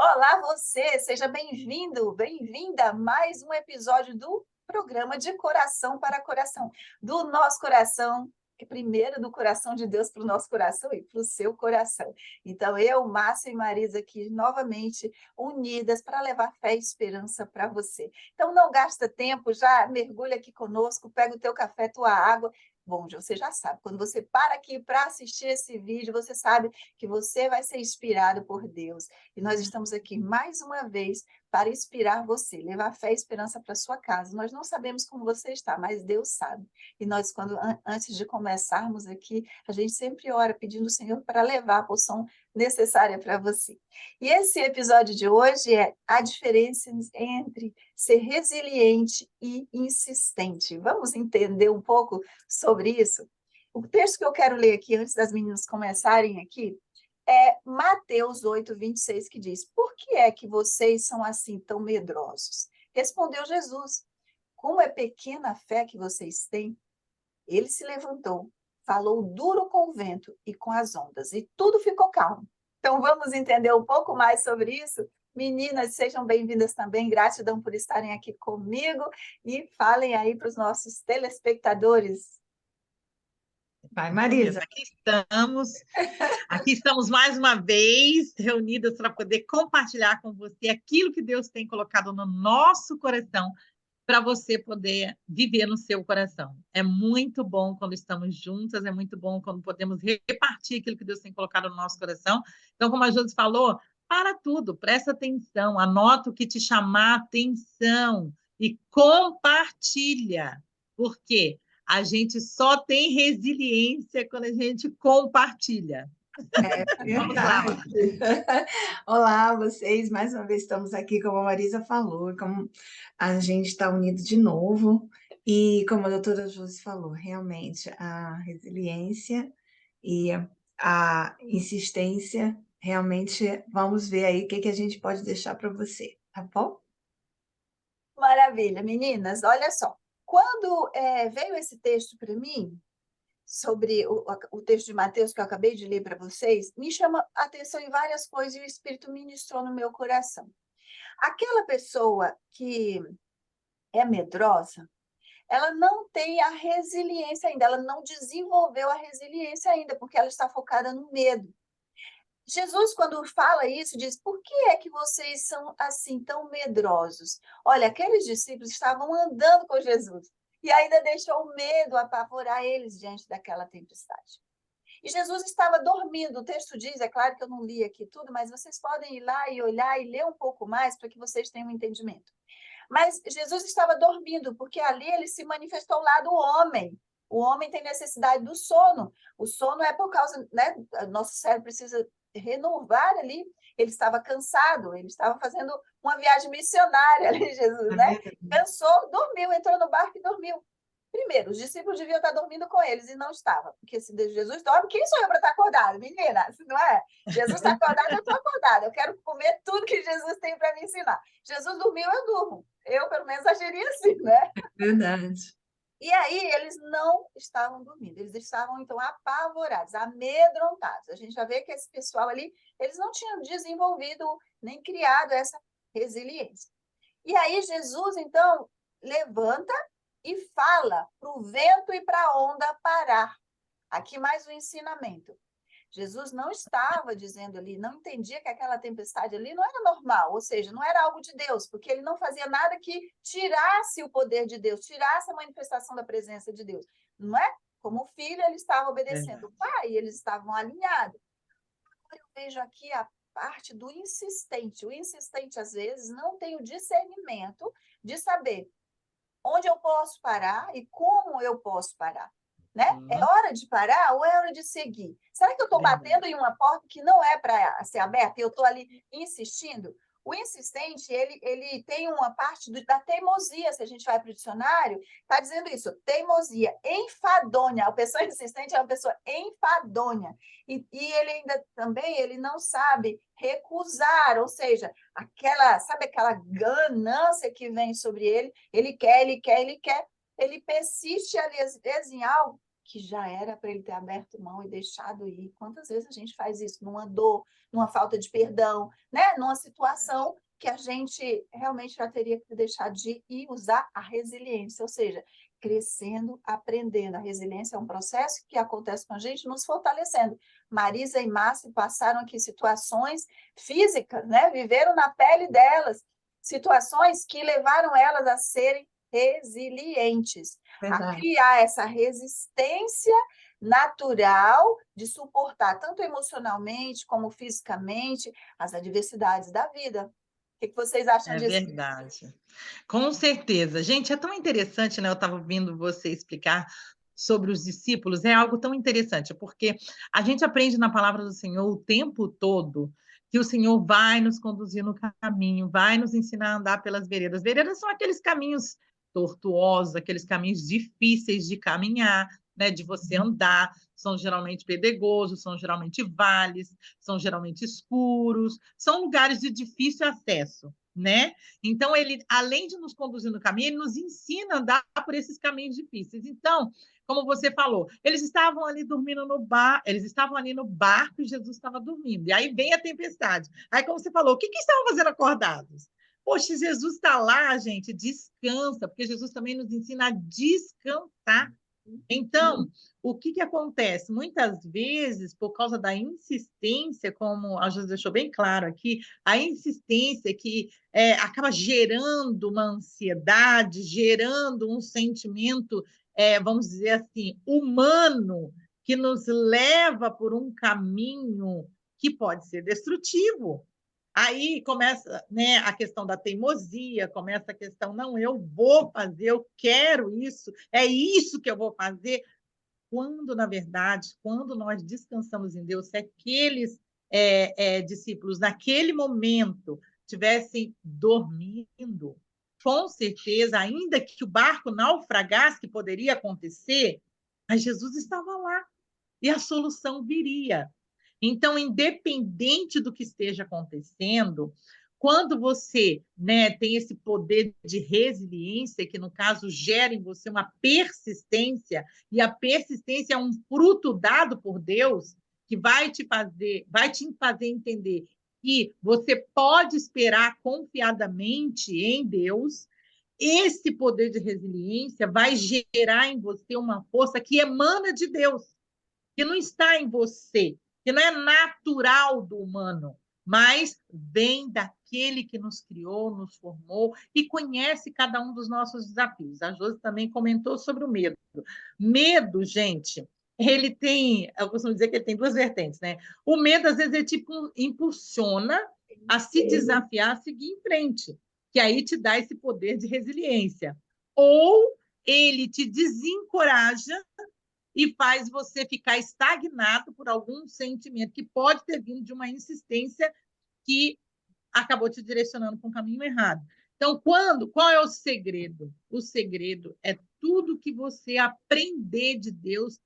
Olá, você! Seja bem-vindo, bem-vinda a mais um episódio do programa De Coração para Coração, do nosso coração, que primeiro do coração de Deus para o nosso coração e para o seu coração. Então, eu, Márcia e Marisa aqui novamente unidas para levar fé e esperança para você. Então, não gasta tempo, já mergulha aqui conosco, pega o teu café, tua água. Bom, você já sabe, quando você para aqui para assistir esse vídeo, você sabe que você vai ser inspirado por Deus. E nós estamos aqui mais uma vez para inspirar você, levar fé e esperança para sua casa. Nós não sabemos como você está, mas Deus sabe. E nós, antes de começarmos aqui, a gente sempre ora pedindo ao Senhor para levar a porção necessária para você. E esse episódio de hoje é a diferença entre ser resiliente e insistente. Vamos entender um pouco sobre isso? O texto que eu quero ler aqui, antes das meninas começarem aqui, é Mateus 8, 26, que diz: Por que é que vocês são assim tão medrosos? Respondeu Jesus: Como é pequena a fé que vocês têm? Ele se levantou, falou duro com o vento e com as ondas, e tudo ficou calmo. Então vamos entender um pouco mais sobre isso? Meninas, sejam bem-vindas também, gratidão por estarem aqui comigo, e falem aí para os nossos telespectadores. Vai, Marisa, aqui estamos mais uma vez reunidas para poder compartilhar com você aquilo que Deus tem colocado no nosso coração para você poder viver no seu coração. É muito bom quando estamos juntas, é muito bom quando podemos repartir aquilo que Deus tem colocado no nosso coração. Então, como a Josi falou, para tudo, presta atenção, anota o que te chamar a atenção e compartilha. Por quê? A gente só tem resiliência quando a gente compartilha. É Vamos lá, verdade. Olá, vocês. Mais uma vez estamos aqui, como a Marisa falou, como a gente está unido de novo. E como a doutora Josi falou, realmente a resiliência e a insistência, realmente vamos ver aí o que a gente pode deixar para você, tá bom? Maravilha, meninas, olha só. Quando veio esse texto para mim, sobre o texto de Mateus que eu acabei de ler para vocês, me chama a atenção em várias coisas e o Espírito ministrou no meu coração. Aquela pessoa que é medrosa, ela não tem a resiliência ainda, ela não desenvolveu a resiliência ainda, porque ela está focada no medo. Jesus, quando fala isso, diz: Por que é que vocês são assim tão medrosos? Olha, aqueles discípulos estavam andando com Jesus e ainda deixou o medo apavorar eles diante daquela tempestade. E Jesus estava dormindo. O texto diz, é claro que eu não li aqui tudo, mas vocês podem ir lá e olhar e ler um pouco mais para que vocês tenham um entendimento. Mas Jesus estava dormindo, porque ali ele se manifestou o lado homem. O homem tem necessidade do sono. O sono é por causa, né? Nosso cérebro precisa renovar ali. Ele estava cansado, ele estava fazendo uma viagem missionária ali, Jesus, né? Cansou, dormiu, entrou no barco e dormiu. Primeiro, os discípulos deviam estar dormindo com eles e não estavam. Porque se Jesus dorme, quem sou eu para estar acordado? Menina, não é? Jesus está acordado, eu estou acordada. Eu quero comer tudo que Jesus tem para me ensinar. Jesus dormiu, eu durmo. Eu, pelo menos, agiria assim, né? Verdade. E aí, eles não estavam dormindo. Eles estavam, então, apavorados, amedrontados. A gente já vê que esse pessoal ali, eles não tinham desenvolvido nem criado essa resiliência. E aí, Jesus, então, levanta e fala para o vento e para a onda parar. Aqui mais um ensinamento. Jesus não estava dizendo ali, não entendia que aquela tempestade ali não era normal, ou seja, não era algo de Deus, porque ele não fazia nada que tirasse o poder de Deus, tirasse a manifestação da presença de Deus. Não é? Como filho, ele estava obedecendo o pai, e eles estavam alinhados. Agora eu vejo aqui a parte do insistente. O insistente, às vezes, não tem o discernimento de saber onde eu posso parar e como eu posso parar. Né? É hora de parar ou é hora de seguir? Será que eu estou batendo em uma porta que não é para ser aberta e eu estou ali insistindo? O insistente, ele tem uma parte da teimosia, se a gente vai para o dicionário, está dizendo isso, teimosia, enfadonha. A pessoa insistente é uma pessoa enfadonha. E ele ainda também, ele não sabe recusar, ou seja, sabe aquela ganância que vem sobre ele, ele quer, ele persiste, às vezes, em algo que já era para ele ter aberto mão e deixado ir. Quantas vezes a gente faz isso numa dor, numa falta de perdão, né? Numa situação que a gente realmente já teria que deixar de ir e usar a resiliência, ou seja, crescendo, aprendendo. A resiliência é um processo que acontece com a gente, nos fortalecendo. Marisa e Márcia passaram aqui situações físicas, né? Viveram na pele delas situações que levaram elas a serem resilientes, a criar essa resistência natural de suportar, tanto emocionalmente como fisicamente, as adversidades da vida. O que vocês acham É disso? verdade. Com certeza. Gente, é tão interessante, né? Eu estava ouvindo você explicar sobre os discípulos, é algo tão interessante, porque a gente aprende na palavra do Senhor o tempo todo que o Senhor vai nos conduzir no caminho, vai nos ensinar a andar pelas veredas. Veredas são aqueles caminhos tortuosos, aqueles caminhos difíceis de caminhar, né, de você andar, são geralmente pedregosos, são geralmente vales, são geralmente escuros, são lugares de difícil acesso, né? Então, ele, além de nos conduzir no caminho, ele nos ensina a andar por esses caminhos difíceis. Então, como você falou, eles estavam ali dormindo no bar, eles estavam ali no barco e Jesus estava dormindo. E aí vem a tempestade. Aí, como você falou, o que estavam fazendo acordados? Poxa, Jesus está lá, gente, descansa, porque Jesus também nos ensina a descansar. Então, o que acontece? Muitas vezes, por causa da insistência, como a José deixou bem claro aqui, a insistência que acaba gerando uma ansiedade, gerando um sentimento, vamos dizer assim, humano, que nos leva por um caminho que pode ser destrutivo. Aí começa, né, a questão da teimosia, começa a questão, não, eu vou fazer, eu quero isso, é isso que eu vou fazer, quando, na verdade, quando nós descansamos em Deus, se aqueles discípulos, naquele momento, tivessem dormindo, com certeza, ainda que o barco naufragasse, que poderia acontecer, mas Jesus estava lá e a solução viria. Então, independente do que esteja acontecendo, quando você, né, tem esse poder de resiliência, que no caso gera em você uma persistência, e a persistência é um fruto dado por Deus, que vai te fazer entender que você pode esperar confiadamente em Deus. Esse poder de resiliência vai gerar em você uma força que emana de Deus, que não está em você, que não é natural do humano, mas vem daquele que nos criou, nos formou e conhece cada um dos nossos desafios. A Josi também comentou sobre o medo. Medo, gente, ele tem, eu costumo dizer que ele tem duas vertentes, né? O medo, às vezes, tipo, impulsiona a se desafiar, a seguir em frente, que aí te dá esse poder de resiliência. Ou ele te desencoraja e faz você ficar estagnado por algum sentimento que pode ter vindo de uma insistência que acabou te direcionando para um caminho errado. Então, qual é o segredo? O segredo é tudo que você aprender de Deus,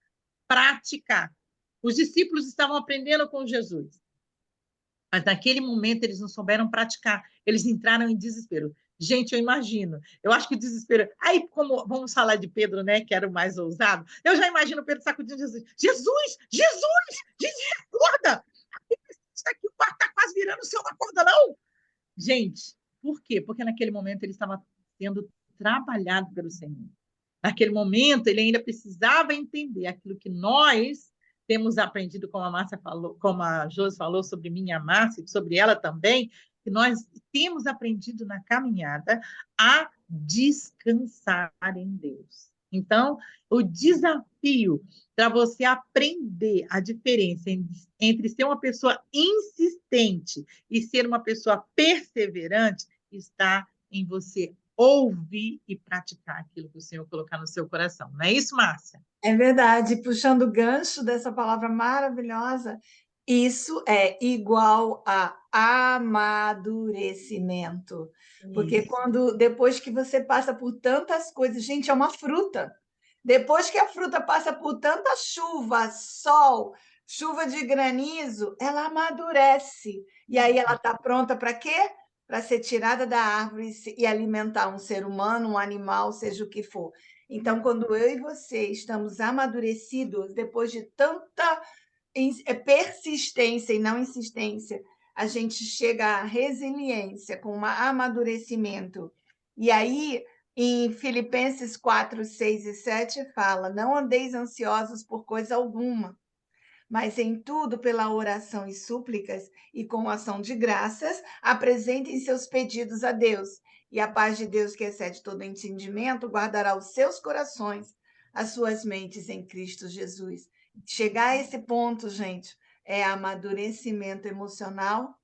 praticar. Os discípulos estavam aprendendo com Jesus, mas naquele momento eles não souberam praticar, eles entraram em desespero. Gente, eu imagino, eu acho que o desespero. Aí, como vamos falar de Pedro, né, que era o mais ousado, eu já imagino Pedro sacudindo Jesus. Jesus, Jesus, Jesus, acorda! Aqui, o quarto está quase virando, o senhor não acorda, não? Gente, por quê? Porque naquele momento ele estava sendo trabalhado pelo Senhor. Naquele momento, ele ainda precisava entender aquilo que nós temos aprendido, como a Márcia falou, como a Josi falou sobre mim e a Márcia, sobre ela também, que nós temos aprendido na caminhada a descansar em Deus. Então, o desafio para você aprender a diferença entre ser uma pessoa insistente e ser uma pessoa perseverante está em você ouvir e praticar aquilo que o Senhor colocar no seu coração. Não é isso, Márcia? É verdade, puxando o gancho dessa palavra maravilhosa, isso é igual a amadurecimento. Porque depois que você passa por tantas coisas, gente, é uma fruta. Depois que a fruta passa por tanta chuva, sol, chuva de granizo, ela amadurece. E aí ela está pronta para quê? Para ser tirada da árvore e alimentar um ser humano, um animal, seja o que for. Então, quando eu e você estamos amadurecidos, depois de tanta persistência e não insistência, a gente chega à resiliência com um amadurecimento. E aí, em Filipenses 4, 6 e 7, fala: não andeis ansiosos por coisa alguma, mas em tudo, pela oração e súplicas e com ação de graças, apresentem seus pedidos a Deus. E a paz de Deus, que excede todo entendimento, guardará os seus corações, as suas mentes em Cristo Jesus. Chegar a esse ponto, gente, é amadurecimento emocional,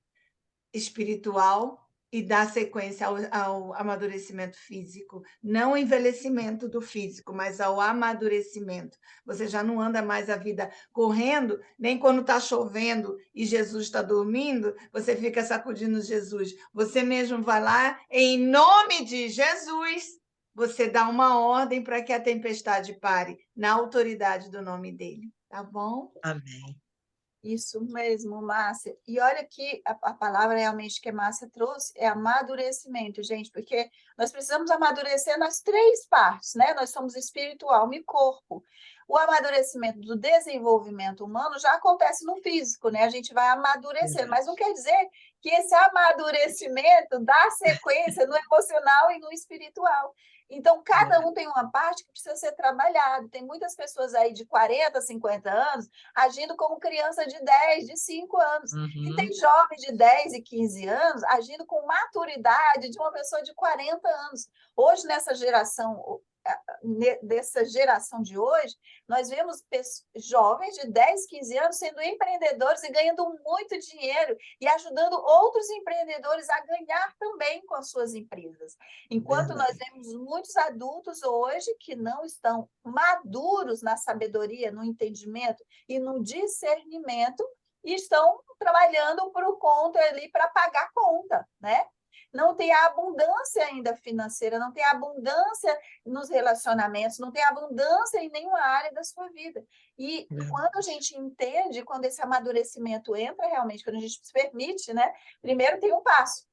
espiritual e dar sequência ao amadurecimento físico. Não o envelhecimento do físico, mas ao amadurecimento. Você já não anda mais a vida correndo, nem quando está chovendo e Jesus está dormindo, você fica sacudindo Jesus. Você mesmo vai lá, em nome de Jesus, você dá uma ordem para que a tempestade pare, na autoridade do nome dele. Tá bom? Amém. Isso mesmo, Márcia. E olha que a palavra realmente que a Márcia trouxe é amadurecimento, gente, porque nós precisamos amadurecer nas três partes, né? Nós somos espírito, alma e corpo. O amadurecimento do desenvolvimento humano já acontece no físico, né? A gente vai amadurecendo, mas não quer dizer que esse amadurecimento dá sequência no emocional e no espiritual. Então, cada um tem uma parte que precisa ser trabalhado. Tem muitas pessoas aí de 40, 50 anos agindo como criança de 10, de 5 anos. E tem jovens de 10 e 15 anos agindo com maturidade de uma pessoa de 40 anos. Hoje, dessa geração de hoje, nós vemos jovens de 10, 15 anos sendo empreendedores e ganhando muito dinheiro e ajudando outros empreendedores a ganhar também com as suas empresas. Enquanto nós vemos muitos adultos hoje que não estão maduros na sabedoria, no entendimento e no discernimento e estão trabalhando por conta ali para pagar conta, né? Não tem a abundância ainda financeira, não tem a abundância nos relacionamentos, não tem abundância em nenhuma área da sua vida. E quando a gente entende, quando esse amadurecimento entra realmente, quando a gente se permite, né? Primeiro tem um passo.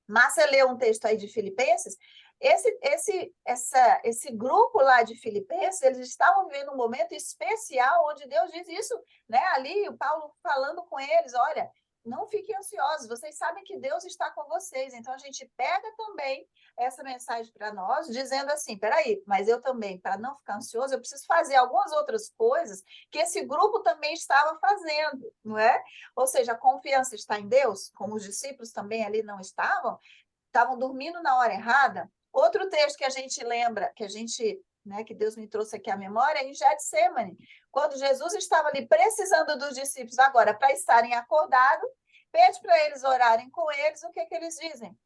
Márcia leu um texto aí de Filipenses. Esse grupo lá de Filipenses, eles estavam vivendo um momento especial onde Deus diz isso, né? Ali, o Paulo falando com eles, olha, não fiquem ansiosos, vocês sabem que Deus está com vocês. Então, a gente pega também essa mensagem para nós, dizendo assim, peraí, mas eu também, para não ficar ansioso, eu preciso fazer algumas outras coisas que esse grupo também estava fazendo, não é? Ou seja, a confiança está em Deus, como os discípulos também ali não estavam dormindo na hora errada. Outro texto que a gente lembra, que Deus me trouxe aqui à memória, é em Getsemane, quando Jesus estava ali precisando dos discípulos agora para estarem acordados, pede para eles orarem com eles, o que eles dizem?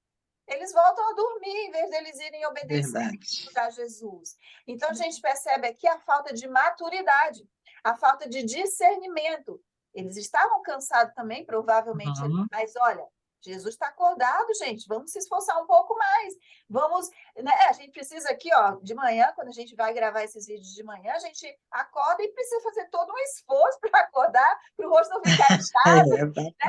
Eles voltam a dormir, em vez deles irem obedecer a Jesus. Então, a gente percebe aqui a falta de maturidade, a falta de discernimento. Eles estavam cansados também, provavelmente, mas olha, Jesus está acordado, gente. Vamos se esforçar um pouco mais. Vamos, né? A gente precisa aqui, ó, de manhã, quando a gente vai gravar esses vídeos de manhã, a gente acorda e precisa fazer todo um esforço para acordar, para o rosto não ficar inchado.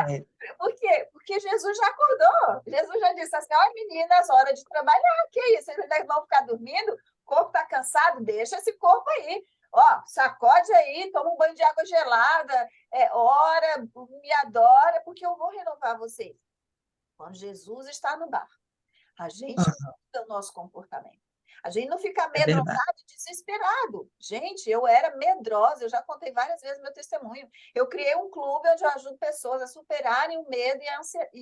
Né? Por quê? Porque Jesus já acordou. Jesus já disse assim: ó, meninas, hora de trabalhar. Que isso? Vocês ainda vão ficar dormindo? O corpo está cansado? Deixa esse corpo aí. Ó, sacode aí, toma um banho de água gelada, ora, me adora, porque eu vou renovar vocês. Quando Jesus está no bar, a gente muda o nosso comportamento. A gente não fica amedrontado e desesperado. Gente, eu era medrosa, eu já contei várias vezes meu testemunho. Eu criei um clube onde eu ajudo pessoas a superarem o medo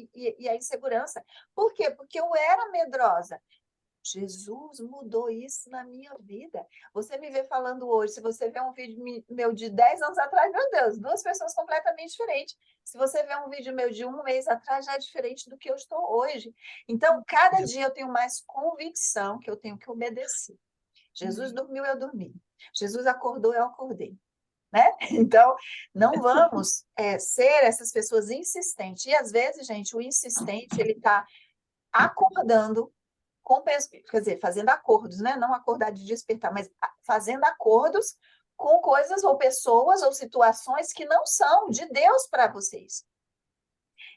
e a insegurança. Por quê? Porque eu era medrosa. Jesus mudou isso na minha vida. Você me vê falando hoje, se você vê um vídeo meu de 10 anos atrás, meu Deus, duas pessoas completamente diferentes. Se você vê um vídeo meu de um mês atrás, já é diferente do que eu estou hoje. Então, cada dia eu tenho mais convicção que eu tenho que obedecer. Jesus dormiu, eu dormi. Jesus acordou, eu acordei. Né? Então, não vamos ser essas pessoas insistentes. E, às vezes, gente, o insistente, ele está acordando, quer dizer, fazendo acordos, né? Não acordar de despertar, mas fazendo acordos com coisas ou pessoas ou situações que não são de Deus para vocês.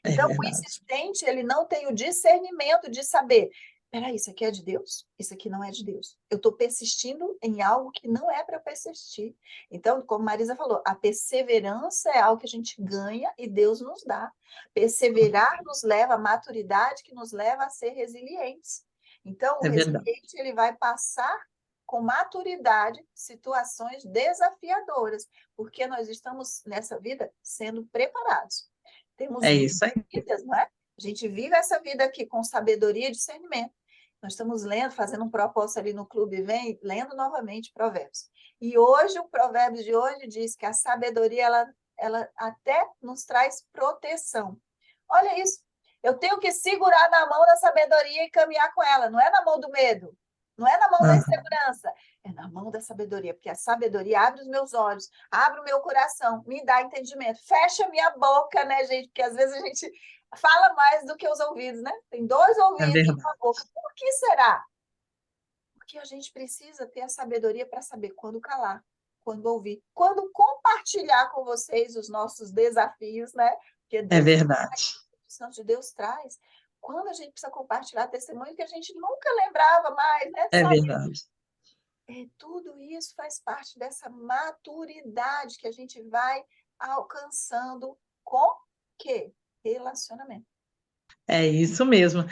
Então, o insistente, ele não tem o discernimento de saber, peraí, isso aqui é de Deus? Isso aqui não é de Deus. Eu estou persistindo em algo que não é para persistir. Então, como Marisa falou, a perseverança é algo que a gente ganha e Deus nos dá. Perseverar nos leva à maturidade, que nos leva a ser resilientes. Então, o É verdade. resiliente ele vai passar com maturidade situações desafiadoras, porque nós estamos nessa vida sendo preparados. Temos É isso aí. vidas, não é? A gente vive essa vida aqui com sabedoria e discernimento. Nós estamos lendo, fazendo um propósito ali no Clube Vem, lendo novamente Provérbios. E hoje, o Provérbios de hoje diz que a sabedoria, ela até nos traz proteção. Olha isso. Eu tenho que segurar na mão da sabedoria e caminhar com ela. Não é na mão do medo. Não é na mão da insegurança. É na mão da sabedoria. Porque a sabedoria abre os meus olhos, abre o meu coração, me dá entendimento. Fecha minha boca, né, gente? Porque às vezes a gente fala mais do que os ouvidos, né? Tem dois É ouvidos e verdade. uma boca. Por que será? Porque a gente precisa ter a sabedoria para saber quando calar, quando ouvir, quando compartilhar com vocês os nossos desafios, né? Porque É Deus, verdade. o Santo de Deus traz. Quando a gente precisa compartilhar testemunho que a gente nunca lembrava mais, né? É Sabe? verdade. Tudo isso faz parte dessa maturidade que a gente vai alcançando com quê? Relacionamento. É isso mesmo.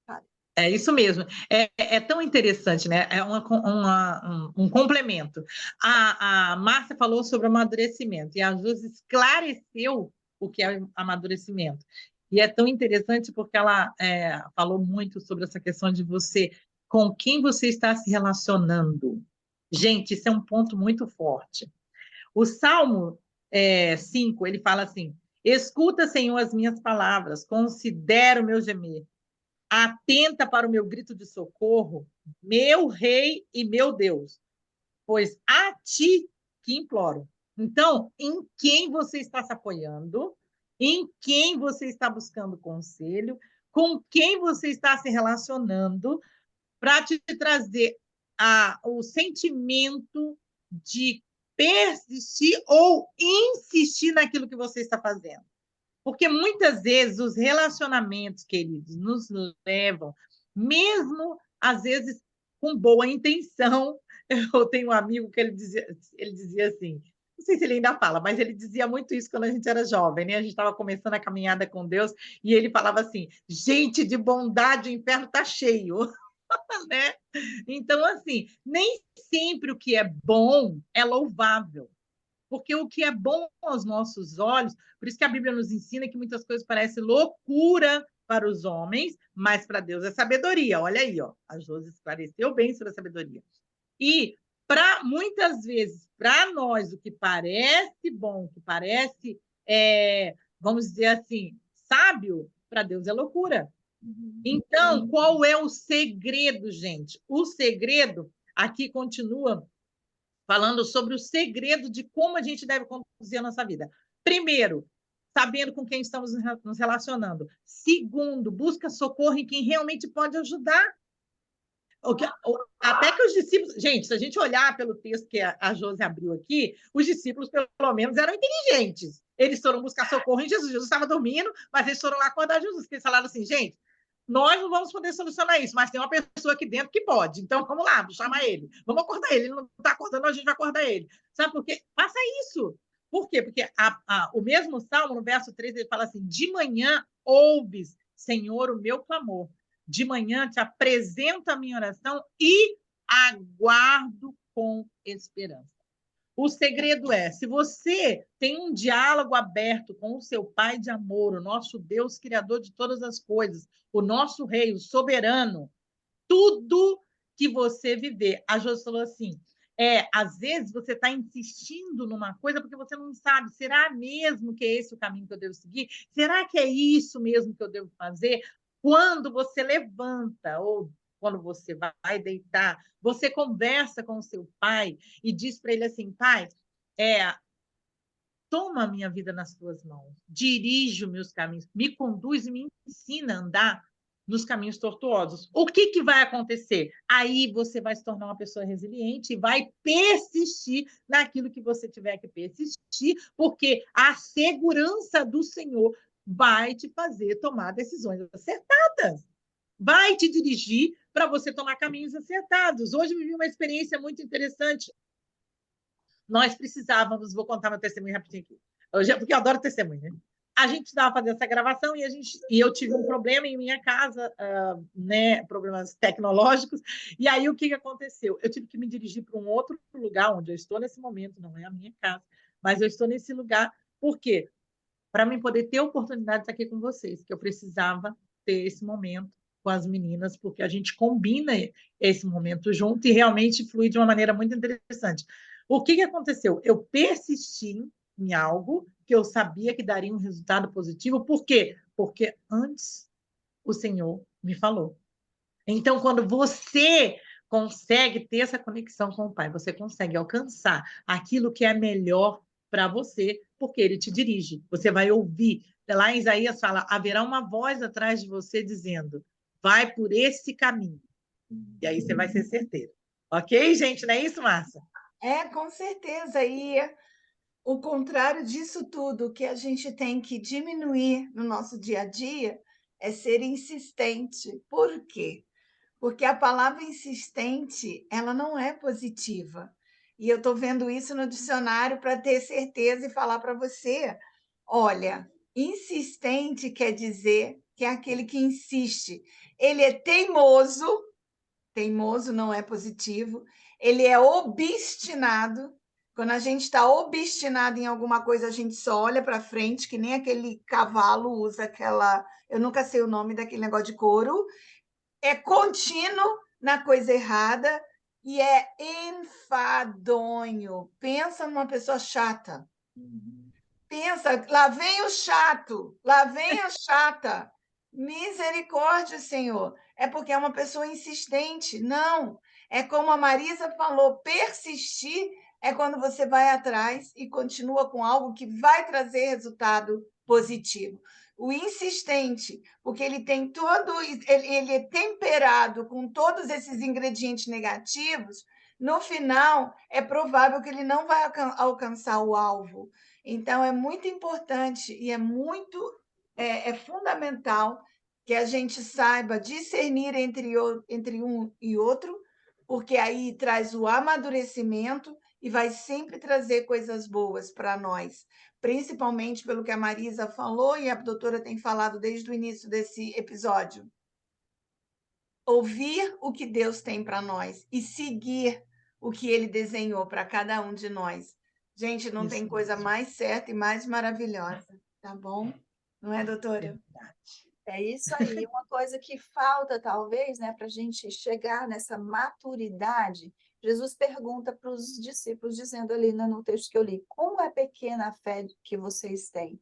Sabe? É isso mesmo. É tão interessante, né? É um complemento. A Márcia falou sobre amadurecimento e a Josi esclareceu o que é amadurecimento. E é tão interessante porque ela falou muito sobre essa questão de você, com quem você está se relacionando. Gente, isso é um ponto muito forte. O Salmo 5, ele fala assim: escuta, Senhor, as minhas palavras, considera o meu gemer. Atenta para o meu grito de socorro, meu Rei e meu Deus, pois a ti que imploro. Então, em quem você está se apoiando? Em quem você está buscando conselho? Com quem você está se relacionando para te trazer o sentimento de persistir ou insistir naquilo que você está fazendo? Porque muitas vezes os relacionamentos, queridos, nos levam, mesmo às vezes com boa intenção. Eu tenho um amigo que ele dizia assim, não sei se ele ainda fala, mas ele dizia muito isso quando a gente era jovem, né? A gente estava começando a caminhada com Deus e ele falava assim: gente de bondade, o inferno está cheio. Né? Então, assim, nem sempre o que é bom é louvável. Porque o que é bom aos nossos olhos, por isso que a Bíblia nos ensina que muitas coisas parecem loucura para os homens, mas para Deus é sabedoria. Olha aí, ó, a Josi esclareceu bem sobre a sabedoria. E para muitas vezes, para nós, o que parece bom, o que parece, vamos dizer assim, sábio, para Deus é loucura. Então, qual é o segredo, gente? O segredo aqui continua falando sobre o segredo de como a gente deve conduzir a nossa vida. Primeiro, sabendo com quem estamos nos relacionando. Segundo, busca socorro em quem realmente pode ajudar. Até que os discípulos... Gente, se a gente olhar pelo texto que a Josi abriu aqui, os discípulos, pelo menos, eram inteligentes. Eles foram buscar socorro em Jesus. Jesus estava dormindo, mas eles foram lá acordar Jesus. Porque eles falaram assim, gente, nós não vamos poder solucionar isso, mas tem uma pessoa aqui dentro que pode. Então, vamos lá, vamos chamar ele. Vamos acordar ele. Ele não está acordando, a gente vai acordar ele. Sabe por quê? Faça isso. Por quê? Porque o mesmo Salmo, no verso 3, ele fala assim, de manhã ouves, Senhor, o meu clamor. De manhã te apresento a minha oração e aguardo com esperança. O segredo é, se você tem um diálogo aberto com o seu Pai de amor, o nosso Deus, Criador de todas as coisas, o nosso Rei, o soberano, tudo que você viver. A Josi falou assim, às vezes você está insistindo numa coisa porque você não sabe, será mesmo que é esse o caminho que eu devo seguir? Será que é isso mesmo que eu devo fazer? Quando você levanta ou quando você vai deitar, você conversa com o seu pai e diz para ele assim, pai, toma a minha vida nas tuas mãos, dirige os meus caminhos, me conduz e me ensina a andar nos caminhos tortuosos. O que vai acontecer? Aí você vai se tornar uma pessoa resiliente e vai persistir naquilo que você tiver que persistir, porque a segurança do Senhor vai te fazer tomar decisões acertadas. vai te dirigir para você tomar caminhos acertados. Hoje eu vivi uma experiência muito interessante. Nós precisávamos, vou contar meu testemunho rapidinho aqui, porque eu adoro testemunho, né? A gente estava fazendo essa gravação e eu tive um problema em minha casa, né, problemas tecnológicos, e aí o que aconteceu? Eu tive que me dirigir para um outro lugar onde eu estou nesse momento, não é a minha casa, mas eu estou nesse lugar, por quê? Para mim poder ter a oportunidade de estar aqui com vocês, que eu precisava ter esse momento com as meninas, porque a gente combina esse momento junto e realmente flui de uma maneira muito interessante. O que aconteceu? Eu persisti em algo que eu sabia que daria um resultado positivo. Por quê? Porque antes o Senhor me falou. Então, quando você consegue ter essa conexão com o Pai, você consegue alcançar aquilo que é melhor para você, porque Ele te dirige. Você vai ouvir. Lá em Isaías fala, haverá uma voz atrás de você dizendo, vai por esse caminho. E aí você vai ser certeiro. Ok, gente? Não é isso, Márcia? Com certeza. E o contrário disso tudo, que a gente tem que diminuir no nosso dia a dia é ser insistente. Por quê? Porque a palavra insistente, ela não é positiva. E eu estou vendo isso no dicionário para ter certeza e falar para você. Olha, insistente quer dizer que é aquele que insiste. Ele é teimoso, teimoso não é positivo. Ele é obstinado. Quando a gente está obstinado em alguma coisa, a gente só olha para frente, que nem aquele cavalo usa aquela. Eu nunca sei o nome daquele negócio de couro. É contínuo na coisa errada e é enfadonho. Pensa numa pessoa chata. Pensa, lá vem o chato, lá vem a chata. Misericórdia, Senhor. É porque é uma pessoa insistente. Não. É como a Marisa falou, persistir é quando você vai atrás e continua com algo que vai trazer resultado positivo. O insistente, porque ele tem todo, ele é temperado com todos esses ingredientes negativos, no final é provável que ele não vai alcançar o alvo. Então, é muito importante e é fundamental que a gente saiba discernir entre um e outro, porque aí traz o amadurecimento e vai sempre trazer coisas boas para nós, principalmente pelo que a Marisa falou e a doutora tem falado desde o início desse episódio. Ouvir o que Deus tem para nós e seguir o que Ele desenhou para cada um de nós. Gente, não tem coisa mais certa e mais maravilhosa, tá bom? Não é, doutora? É isso aí. Uma coisa que falta, talvez, né, para a gente chegar nessa maturidade. Jesus pergunta para os discípulos, dizendo ali no texto que eu li, como é pequena a fé que vocês têm?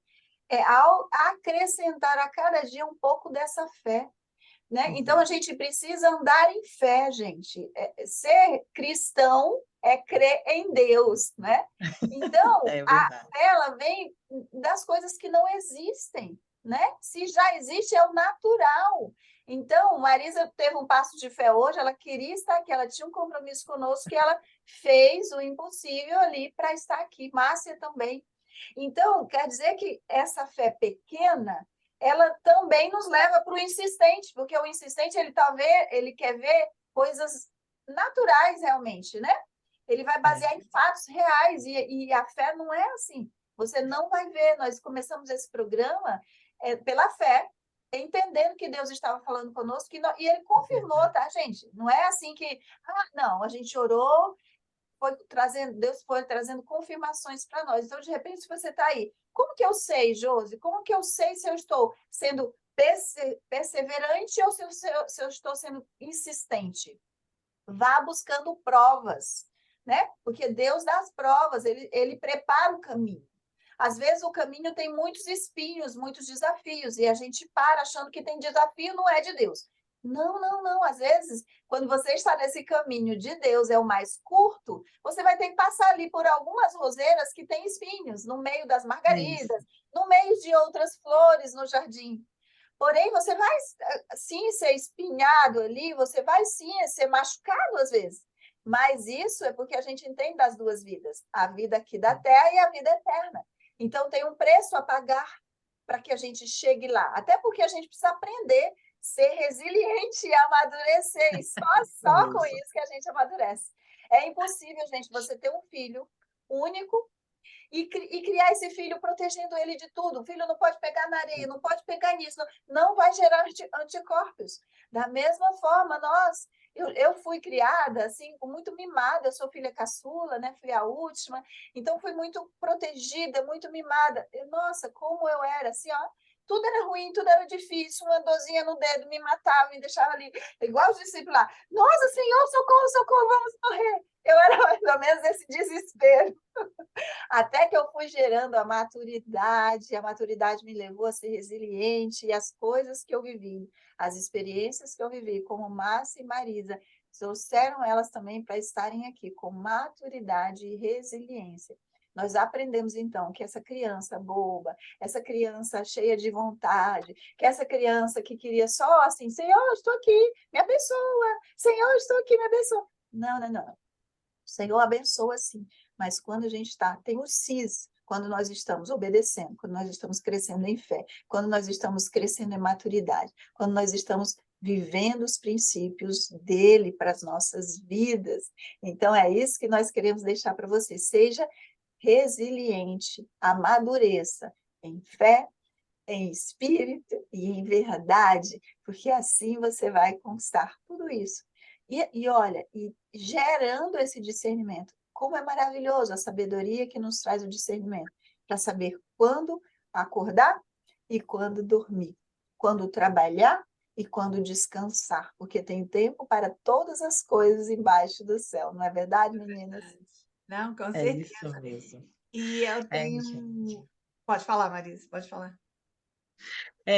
É ao acrescentar a cada dia um pouco dessa fé, né? Então a gente precisa andar em fé, gente. Ser cristão é crer em Deus, né? Então a fé ela vem das coisas que não existem, né? Se já existe é o natural. Então Marisa teve um passo de fé hoje. Ela queria estar aqui, ela tinha um compromisso conosco que ela fez o impossível ali para estar aqui. Márcia também. Então quer dizer que essa fé pequena ela também nos leva para o insistente, porque o insistente ele quer ver coisas naturais realmente, né? Ele vai basear em fatos reais e a fé não é assim. Você não vai ver. Nós começamos esse programa pela fé, entendendo que Deus estava falando conosco e Ele confirmou, tá, gente? Não é assim que, não, a gente orou, Deus foi trazendo confirmações para nós. Então, de repente, se você está aí, como que eu sei, Josi? Como que eu sei se eu estou sendo perseverante ou se eu estou sendo insistente? Vá buscando provas, né? Porque Deus dá as provas, ele prepara o caminho. Às vezes o caminho tem muitos espinhos, muitos desafios, e a gente para achando que tem desafio, não é de Deus. Não, não, não. Às vezes, quando você está nesse caminho de Deus, é o mais curto, você vai ter que passar ali por algumas roseiras que têm espinhos, no meio das margaridas, no meio de outras flores no jardim. Porém, você vai sim ser espinhado ali, você vai sim ser machucado às vezes. Mas isso é porque a gente entende das duas vidas, a vida aqui da terra e a vida eterna. Então, tem um preço a pagar para que a gente chegue lá. Até porque a gente precisa aprender. ser resiliente e amadurecer. E só com isso que a gente amadurece. É impossível, gente, você ter um filho único e criar esse filho protegendo ele de tudo. O filho não pode pegar na areia, não pode pegar nisso, não vai gerar anticorpos. Da mesma forma, eu fui criada assim, muito mimada, eu sou filha caçula, né? Fui a última, então fui muito protegida, muito mimada. Nossa, como eu era assim, ó, tudo era ruim, tudo era difícil, uma dorzinha no dedo me matava, me deixava ali, igual os discípulos lá. Nossa, Senhor, socorro, socorro, vamos morrer. Eu era mais ou menos esse desespero. Até que eu fui gerando a maturidade me levou a ser resiliente, e as coisas que eu vivi, as experiências que eu vivi, como Márcia e Marisa, trouxeram elas também para estarem aqui com maturidade e resiliência. Nós aprendemos, então, que essa criança boba, essa criança cheia de vontade, que essa criança que queria só assim, Senhor, estou aqui, me abençoa, Senhor, estou aqui, me abençoa. Não, não, não. O Senhor abençoa, sim, mas quando a gente tem o cis, quando nós estamos obedecendo, quando nós estamos crescendo em fé, quando nós estamos crescendo em maturidade, quando nós estamos vivendo os princípios dele para as nossas vidas. Então, é isso que nós queremos deixar para você. Seja resiliente, amadureça em fé, em espírito e em verdade, porque assim você vai conquistar tudo isso. E olha, e gerando esse discernimento, como é maravilhoso a sabedoria que nos traz o discernimento, para saber quando acordar e quando dormir, quando trabalhar e quando descansar, porque tem tempo para todas as coisas embaixo do céu, não é verdade, meninas? Não, com É certeza. isso mesmo. E eu tenho. Gente. Pode falar, Marisa, pode falar.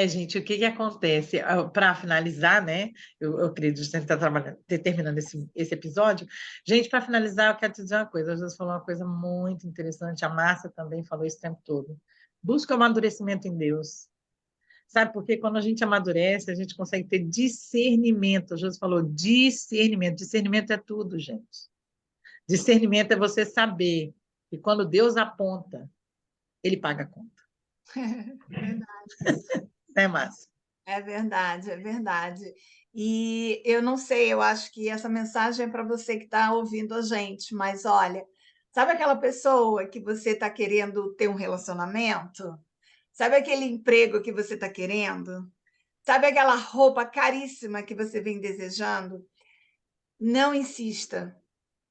Gente, o que que acontece? Para finalizar, né? Eu acredito que a gente está terminando esse episódio. Gente, para finalizar, eu quero te dizer uma coisa. A Jesus falou uma coisa muito interessante. A Márcia também falou isso o tempo todo. Busca o amadurecimento em Deus. Sabe, porque quando a gente amadurece, a gente consegue ter discernimento. Jesus falou discernimento. Discernimento é tudo, gente. Discernimento é você saber que quando Deus aponta, Ele paga a conta. Verdade. Né, Márcia? É verdade, é verdade. E eu não sei, eu acho que essa mensagem é para você que está ouvindo a gente, mas olha, sabe aquela pessoa que você está querendo ter um relacionamento? Sabe aquele emprego que você está querendo? Sabe aquela roupa caríssima que você vem desejando? Não insista,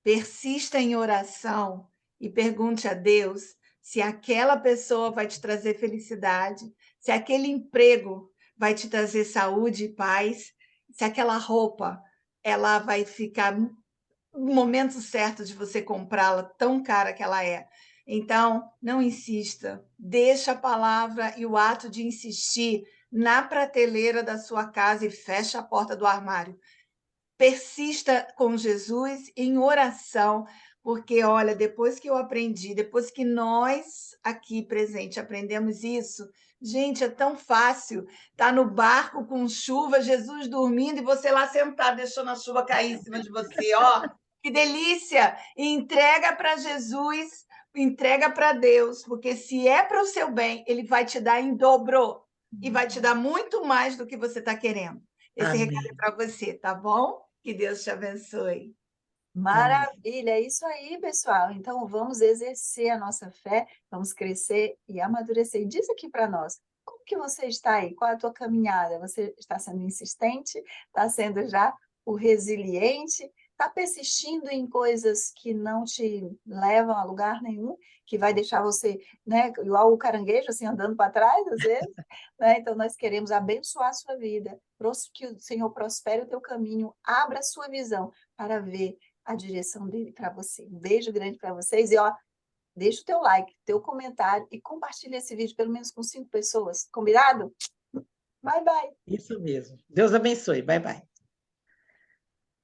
persista em oração e pergunte a Deus se aquela pessoa vai te trazer felicidade, se aquele emprego vai te trazer saúde e paz, se aquela roupa ela vai ficar no momento certo de você comprá-la, tão cara que ela é. Então, não insista, deixa a palavra e o ato de insistir na prateleira da sua casa e fecha a porta do armário. Persista com Jesus em oração, porque olha, depois que eu aprendi, depois que nós aqui presente aprendemos isso, gente, é tão fácil estar no barco com chuva, Jesus dormindo e você lá sentado, deixando a chuva cair em cima de você, ó, que delícia! E entrega para Jesus, entrega para Deus, porque se é para o seu bem, Ele vai te dar em dobro e vai te dar muito mais do que você está querendo. Esse recado é Amém. para você, tá bom? Que Deus te abençoe. Amém. Maravilha, é isso aí, pessoal. Então, vamos exercer a nossa fé, vamos crescer e amadurecer. E diz aqui para nós, como que você está aí? Qual é a tua caminhada? Você está sendo insistente? Está sendo já o resiliente? Está persistindo em coisas que não te levam a lugar nenhum, que vai deixar você, né, igual o caranguejo, assim, andando para trás, às vezes? Né? Então, nós queremos abençoar a sua vida, que o Senhor prospere o teu caminho, abra a sua visão para ver a direção dele para você. Um beijo grande para vocês e ó, deixa o teu like, teu comentário e compartilha esse vídeo pelo menos com 5 pessoas. Combinado? Bye, bye. Isso mesmo. Deus abençoe. Bye, bye.